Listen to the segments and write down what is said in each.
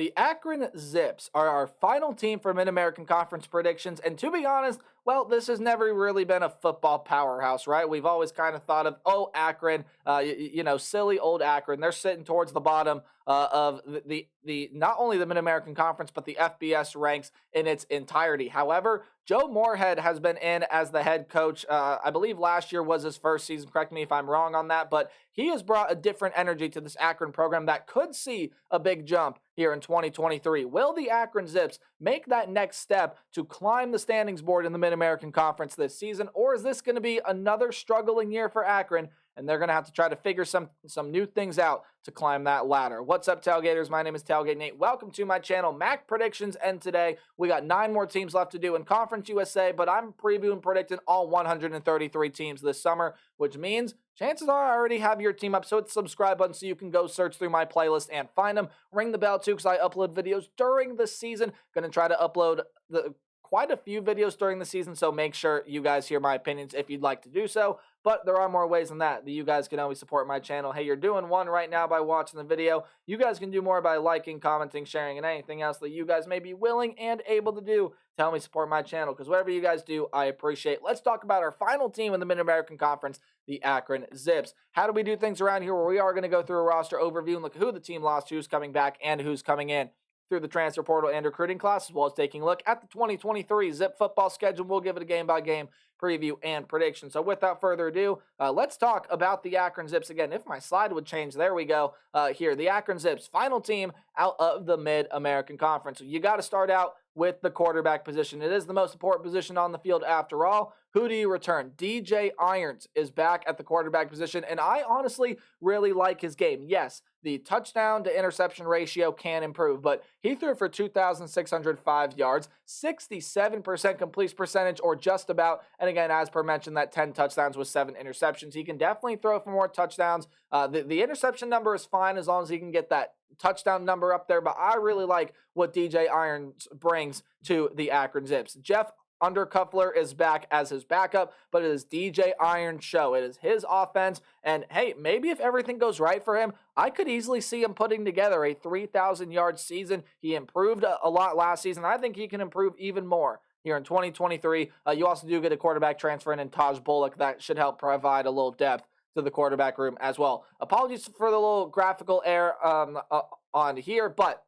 The Akron Zips are our final team for Mid-American Conference predictions, and to be honest, well, this has never really been a football powerhouse, right? We've always kind of thought of, oh, Akron, silly old Akron. They're sitting towards the bottom of the not only the Mid-American Conference, but the FBS ranks in its entirety. However, Joe Moorhead has been in as the head coach. I believe last year was his first season. Correct me if I'm wrong on that, but he has brought a different energy to this Akron program that could see a big jump here in 2023. Will the Akron Zips make that next step to climb the standings board in the Mid-American Conference this season, or is this going to be another struggling year for Akron, and they're going to have to try to figure some new things out to climb that ladder? What's up, Tailgaters? My name is Tailgate Nate. Welcome to my channel, Mac Predictions, and today we got 9 more teams left to do in Conference USA, but I'm previewing and predicting all 133 teams this summer, which means chances are I already have your team up, so hit the subscribe button so you can go search through my playlist and find them. Ring the bell too, because I upload videos during the season. Going to try to upload quite a few videos during the season, so make sure you guys hear my opinions if you'd like to do so. But there are more ways than that you guys can always support my channel. Hey, you're doing one right now by watching the video. You guys can do more by liking, commenting, sharing, and anything else that you guys may be willing and able to do to help me support my channel, because whatever you guys do, I appreciate. Let's talk about our final team in the Mid-American Conference, the Akron Zips. How do we do things around here, where we are going to go through a roster overview and look at who the team lost, who's coming back, and who's coming in through the transfer portal and recruiting class, as well as taking a look at the 2023 Zip football schedule. We'll give it a game-by-game preview and prediction. So without further ado, let's talk about the Akron Zips. Again, if my slide would change, there we go. Here, the Akron Zips, final team out of the Mid-American Conference. So you got to start out with the quarterback position. It is the most important position on the field after all. Who do you return? DJ Irons is back at the quarterback position, and I honestly really like his game. Yes, the touchdown to interception ratio can improve, but he threw for 2,605 yards, 67% completion percentage, or just about. And again, as per mentioned, that 10 touchdowns with 7 interceptions. He can definitely throw for more touchdowns. The interception number is fine as long as he can get that touchdown number up there, but I really like what DJ Irons brings to the Akron Zips. Jeff Undercuffler is back as his backup, but it is DJ Irons' show. It is his offense, and hey, maybe if everything goes right for him, I could easily see him putting together a 3,000-yard season. He improved a lot last season. I think he can improve even more here in 2023. You also do get a quarterback transfer in Taj Bullock. That should help provide a little depth to the quarterback room as well. Apologies for the little graphical error on here, but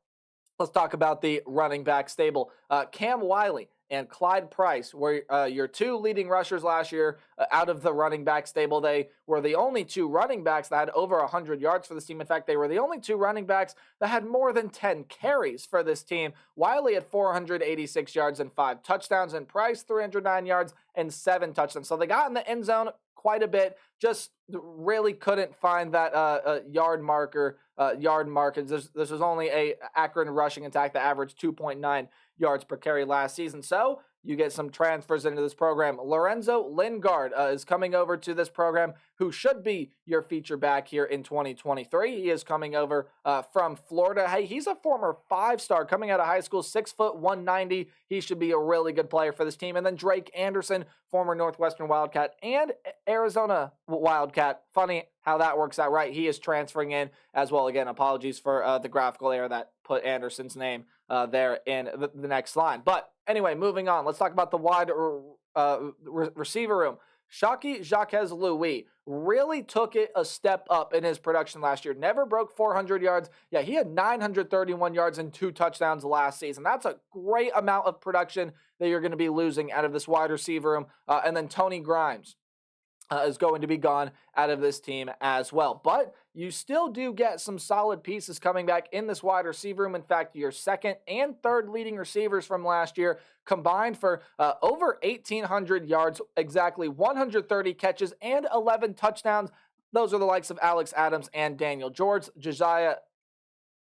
let's talk about the running back stable. Cam Wiley and Clyde Price were your 2 leading rushers last year out of the running back stable. They were the only 2 running backs that had over 100 yards for this team. In fact, they were the only 2 running backs that had more than 10 carries for this team. Wiley had 486 yards and 5 touchdowns, and Price 309 yards and 7 touchdowns. So they got in the end zone quite a bit, just really couldn't find that yard marker. This was only a Akron rushing attack that averaged 2.9 yards per carry last season. So you get some transfers into this program. Lorenzo Lingard is coming over to this program, who should be your feature back here in 2023. He is coming over from Florida. Hey, he's a former 5-star coming out of high school, 6 foot, 190. He should be a really good player for this team. And then Drake Anderson, former Northwestern Wildcat and Arizona Wildcat. Funny how that works out, right? He is transferring in as well. Again, apologies for the graphical error that put Anderson's name there in the next line. But anyway, moving on. Let's talk about the wide receiver room. Shockey Jacques-Louis really took it a step up in his production last year. Never broke 400 yards. Yeah, he had 931 yards and 2 touchdowns last season. That's a great amount of production that you're going to be losing out of this wide receiver room. And then Tony Grimes is going to be gone out of this team as well. But you still do get some solid pieces coming back in this wide receiver room. In fact, your 2nd and 3rd leading receivers from last year combined for over 1,800 yards, exactly 130 catches, and 11 touchdowns. Those are the likes of Alex Adams and Daniel George. Josiah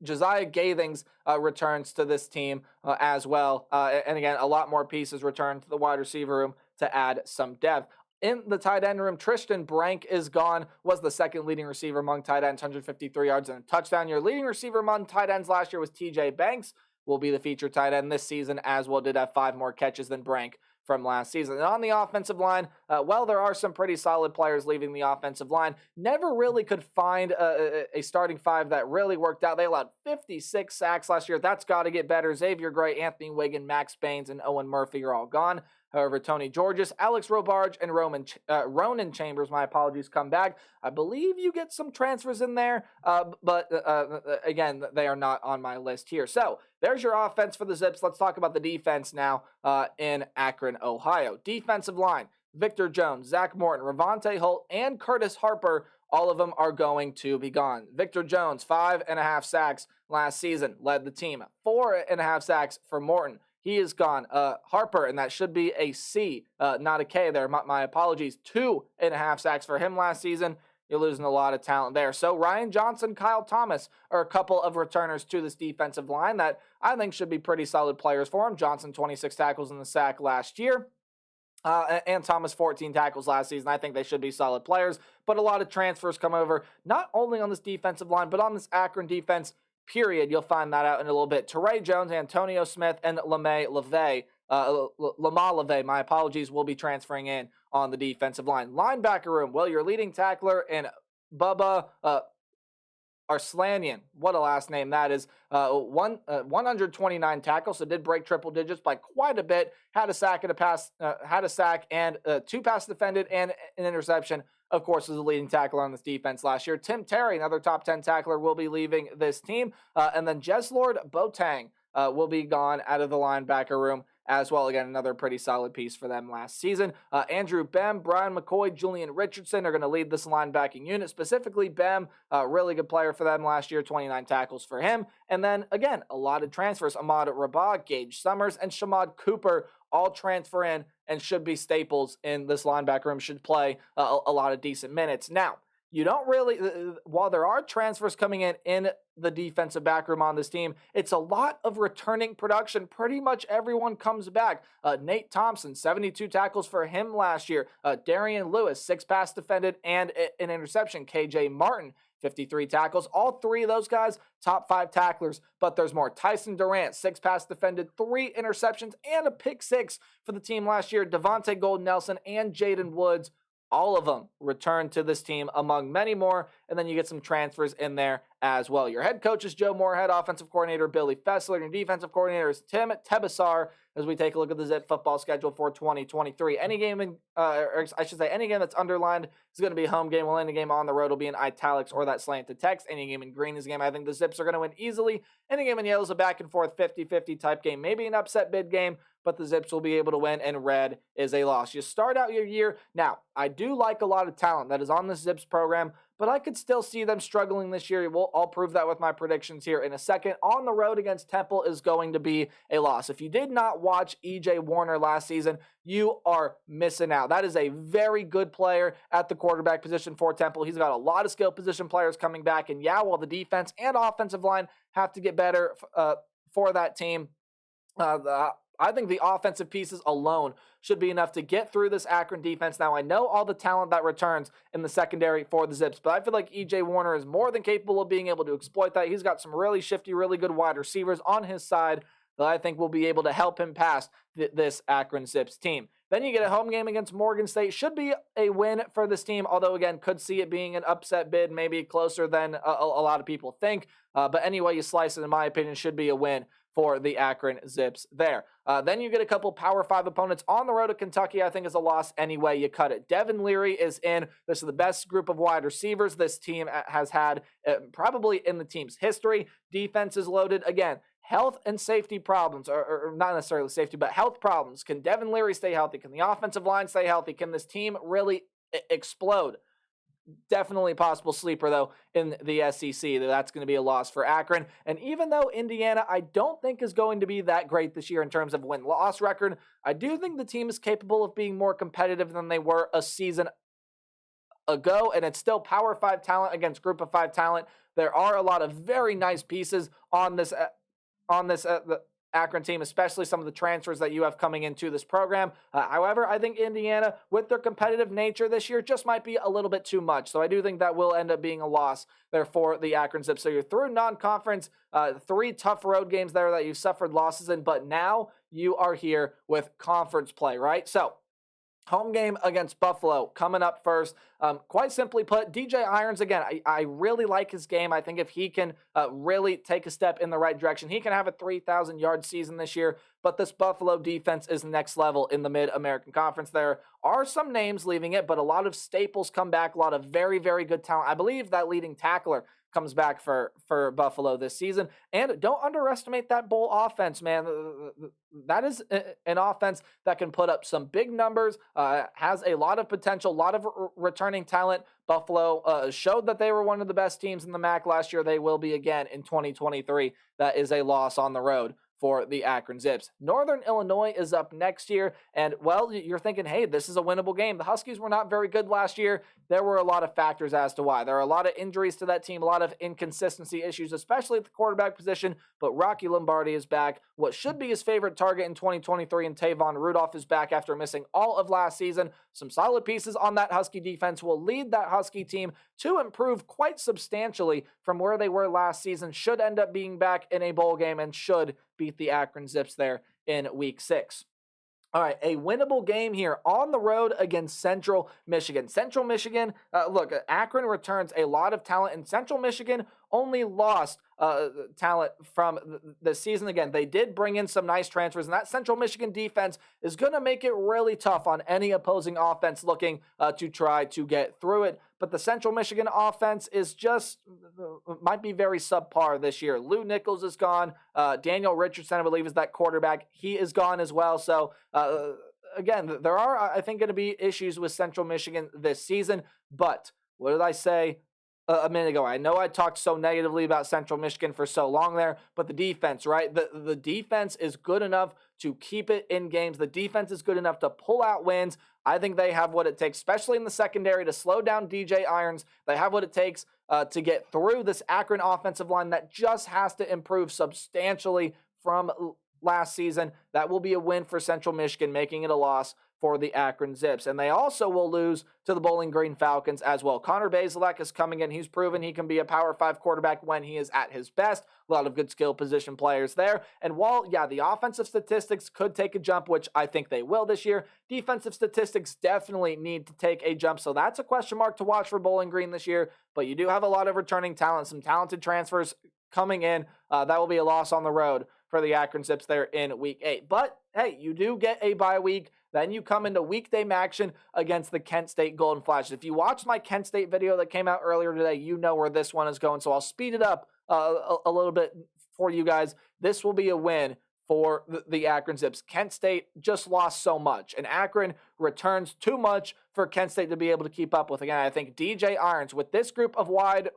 Gathings returns to this team as well. And again, a lot more pieces return to the wide receiver room to add some depth. In the tight end room, Tristan Brank is gone, was the 2nd leading receiver among tight ends, 153 yards and a touchdown. Your leading receiver among tight ends last year was TJ Banks, will be the featured tight end this season as well, did have 5 more catches than Brank from last season. And on the offensive line, there are some pretty solid players leaving the offensive line. Never really could find a starting five that really worked out. They allowed 56 sacks last year. That's got to get better. Xavier Gray, Anthony Wiggin, Max Baines, and Owen Murphy are all gone. However, Tony Georges, Alex Robarge, and Ronan Chambers, my apologies, come back. I believe you get some transfers in there, but again, they are not on my list here. So there's your offense for the Zips. Let's talk about the defense now in Akron, Ohio. Defensive line, Victor Jones, Zach Morton, Ravonte Holt, and Curtis Harper. All of them are going to be gone. Victor Jones, 5.5 sacks last season, led the team. 4.5 sacks for Morton. He is gone. Harper, and that should be a C, not a K there. My apologies. 2.5 sacks for him last season. You're losing a lot of talent there. So Ryan Johnson, Kyle Thomas are a couple of returners to this defensive line that I think should be pretty solid players for him. Johnson, 26 tackles in the sack last year. And Thomas, 14 tackles last season. I think they should be solid players. But a lot of transfers come over, not only on this defensive line, but on this Akron defense, period. You'll find that out in a little bit. Teray Jones, Antonio Smith, and Lamar LeVay, my apologies, will be transferring in on the defensive line. Linebacker room, well, your leading tackler in Bubba Arslanian, what a last name that is, 129 tackles, so did break triple digits by quite a bit, had a sack and 2 passes defended and an interception. Of course, is the leading tackler on this defense last year. Tim Terry, another top 10 tackler, will be leaving this team. And then Jeslord Boateng will be gone out of the linebacker room as well. Again, another pretty solid piece for them last season. Andrew Bem, Brian McCoy, Julian Richardson are going to lead this linebacking unit. Specifically, Bem, really good player for them last year, 29 tackles for him. And then, again, a lot of transfers. Ahmad Rabah, Gage Summers, and Shamad Cooper all transfer in and should be staples in this linebacker room, should play a lot of decent minutes. Now, you don't really, while there are transfers coming in the defensive back room on this team, it's a lot of returning production. Pretty much everyone comes back. Nate Thompson, 72 tackles for him last year. Darian Lewis, 6 pass defended and an interception. KJ Martin, 53 tackles. All 3 of those guys, top 5 tacklers, but there's more. Tyson Durant, 6 pass defended, 3 interceptions, and a pick 6 for the team last year. Devontae Golden Nelson and Jaden Woods, all of them return to this team, among many more, and then you get some transfers in there as well. Your head coach is Joe Moorhead, offensive coordinator Billy Fessler, and your defensive coordinator is Tim Tebessar, as we take a look at the Zip football schedule for 2023. Any game any game that's underlined is going to be a home game, while any game on the road will be in italics or that slanted text. Any game in green is a game I think the Zips are going to win easily. Any game in yellow is a back and forth 50-50 type game, maybe an upset bid game, but the Zips will be able to win, and red is a loss. You start out your year. Now, I do like a lot of talent that is on the Zips program, but I could still see them struggling this year. I'll prove that with my predictions here in a second. On the road against Temple is going to be a loss. If you did not watch E.J. Warner last season, you are missing out. That is a very good player at the quarterback position for Temple. He's got a lot of skill position players coming back, and while the defense and offensive line have to get better for that team, I think the offensive pieces alone should be enough to get through this Akron defense. Now, I know all the talent that returns in the secondary for the Zips, but I feel like E.J. Warner is more than capable of being able to exploit that. He's got some really shifty, really good wide receivers on his side that I think will be able to help him pass this Akron Zips team. Then you get a home game against Morgan State. Should be a win for this team, although, again, could see it being an upset bid, maybe closer than a lot of people think. But anyway, you slice it, in my opinion, should be a win for the Akron Zips there. Then you get a couple Power 5 opponents on the road at Kentucky. I think is a loss anyway you cut it. Devin Leary is in. This is the best group of wide receivers this team has had probably in the team's history. Defense is loaded. Again, health and safety problems, or not necessarily safety, but health problems. Can Devin Leary stay healthy? Can the offensive line stay healthy? Can this team really explode? Definitely a possible sleeper, though, in the SEC. That's going to be a loss for Akron. And even though Indiana, I don't think is going to be that great this year in terms of win-loss record, I do think the team is capable of being more competitive than they were a season ago, and it's still Power 5 talent against Group of 5 talent. There are a lot of very nice pieces on this Akron team, especially some of the transfers that you have coming into this program. However, I think Indiana, with their competitive nature this year, just might be a little bit too much. So I do think that will end up being a loss there for the Akron Zips. So you're through non-conference, 3 tough road games there that you've suffered losses in, but now you are here with conference play, right? So home game against Buffalo coming up first. Quite simply put, DJ Irons, again, I really like his game. I think if he can really take a step in the right direction, he can have a 3,000-yard season this year. But this Buffalo defense is next level in the Mid-American Conference. There are some names leaving it, but a lot of staples come back, a lot of very, very good talent. I believe that leading tackler comes back for Buffalo this season. And don't underestimate that bowl offense, man. That is an offense that can put up some big numbers, has a lot of potential, a lot of returning talent. Buffalo showed that they were one of the best teams in the MAC last year. They will be again in 2023. That is a loss on the road for the Akron Zips. Northern Illinois is up next year, and, well, you're thinking, hey, this is a winnable game. The Huskies were not very good last year. There were a lot of factors as to why. There are a lot of injuries to that team, a lot of inconsistency issues, especially at the quarterback position, but Rocky Lombardi is back. What should be his favorite target in 2023, and Tavon Rudolph is back after missing all of last season. Some solid pieces on that Husky defense will lead that Husky team to improve quite substantially from where they were last season, should end up being back in a bowl game, and should beat the Akron Zips there in week 6. All right, a winnable game here on the road against Central Michigan. Central Michigan, look, Akron returns a lot of talent, and Central Michigan only lost talent from the season. Again, they did bring in some nice transfers, and that Central Michigan defense is going to make it really tough on any opposing offense looking to try to get through it. But the Central Michigan offense is just, might be very subpar this year. Lou Nichols is gone. Daniel Richardson, I believe, is that quarterback. He is gone as well. So, again, there are, I think, going to be issues with Central Michigan this season. But what did I say a minute ago? I know I talked so negatively about Central Michigan for so long there, but the defense, right? The defense is good enough to keep it in games. The defense is good enough to pull out wins. I think they have what it takes, especially in the secondary, to slow down DJ Irons. They have what it takes to get through this Akron offensive line that just has to improve substantially from last season. That will be a win for Central Michigan, making it a loss for the Akron Zips. And they also will lose to the Bowling Green Falcons as well. Connor Bazelak is coming in. He's proven he can be a Power 5 quarterback when he is at his best. A lot of good skill position players there. And while, yeah, the offensive statistics could take a jump, which I think they will this year, defensive statistics definitely need to take a jump. So that's a question mark to watch for Bowling Green this year. But you do have a lot of returning talent, some talented transfers coming in. That will be a loss on the road for the Akron Zips there in week 8. But, hey, you do get a bye week. Then you come into weekday action against the Kent State Golden Flashes. If you watched my Kent State video that came out earlier today, you know where this one is going. So I'll speed it up a little bit for you guys. This will be a win for the Akron Zips. Kent State just lost so much, and Akron returns too much for Kent State to be able to keep up with. Again, I think DJ Irons, with this group of wide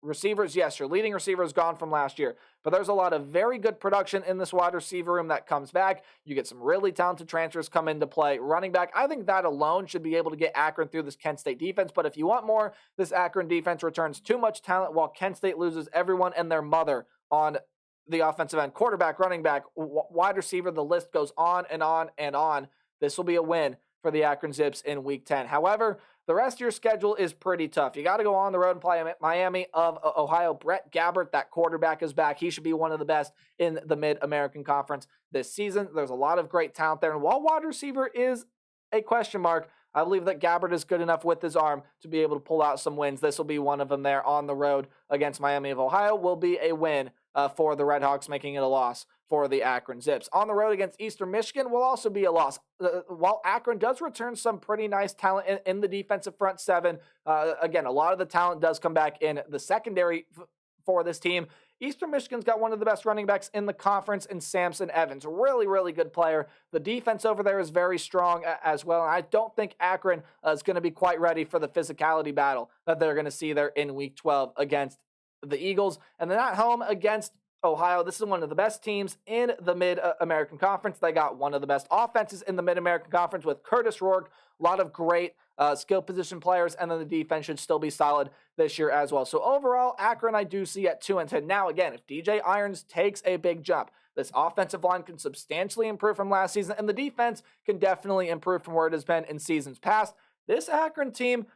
receivers, yes, your leading receiver is gone from last year, but there's a lot of very good production in this wide receiver room that comes back. You get some really talented transfers come into play. Running back, I think that alone should be able to get Akron through this Kent State defense, but if you want more, this Akron defense returns too much talent while Kent State loses everyone and their mother on the offensive end. Quarterback, running back, wide receiver, the list goes on and on and on. This will be a win for the Akron Zips in week 10. However, the rest of your schedule is pretty tough. You got to go on the road and play Miami of Ohio. Brett Gabbert, that quarterback, is back. He should be one of the best in the Mid-American Conference this season. There's a lot of great talent there. And while wide receiver is a question mark, I believe that Gabbert is good enough with his arm to be able to pull out some wins. This will be one of them there on the road against Miami of Ohio. Will be a win for the Redhawks, making it a loss for the Akron Zips. On the road against Eastern Michigan will also be a loss. While Akron does return some pretty nice talent in the defensive front seven, again, a lot of the talent does come back in the secondary for this team. Eastern Michigan's got one of the best running backs in the conference in Samson Evans. Really, really good player. The defense over there is very strong as well. And I don't think Akron is going to be quite ready for the physicality battle that they're going to see there in week 12 against the Eagles. And then at home against Ohio. This is one of the best teams in the Mid-American Conference. They got one of the best offenses in the Mid-American Conference with Curtis Rourke. A lot of great skill position players, and then the defense should still be solid this year as well. So overall, Akron I do see at 2-10. Now again, if DJ Irons takes a big jump, this offensive line can substantially improve from last season, and the defense can definitely improve from where it has been in seasons past. This Akron team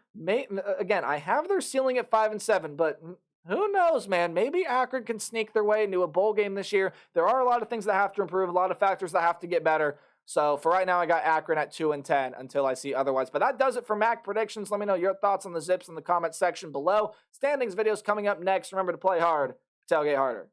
again, I have their ceiling at 5-7, but who knows, man? Maybe Akron can sneak their way into a bowl game this year. There are a lot of things that have to improve, a lot of factors that have to get better. So for right now, I got Akron at 2-10 until I see otherwise. But that does it for MAC predictions. Let me know your thoughts on the Zips in the comment section below. Standings videos coming up next. Remember to play hard, tailgate harder.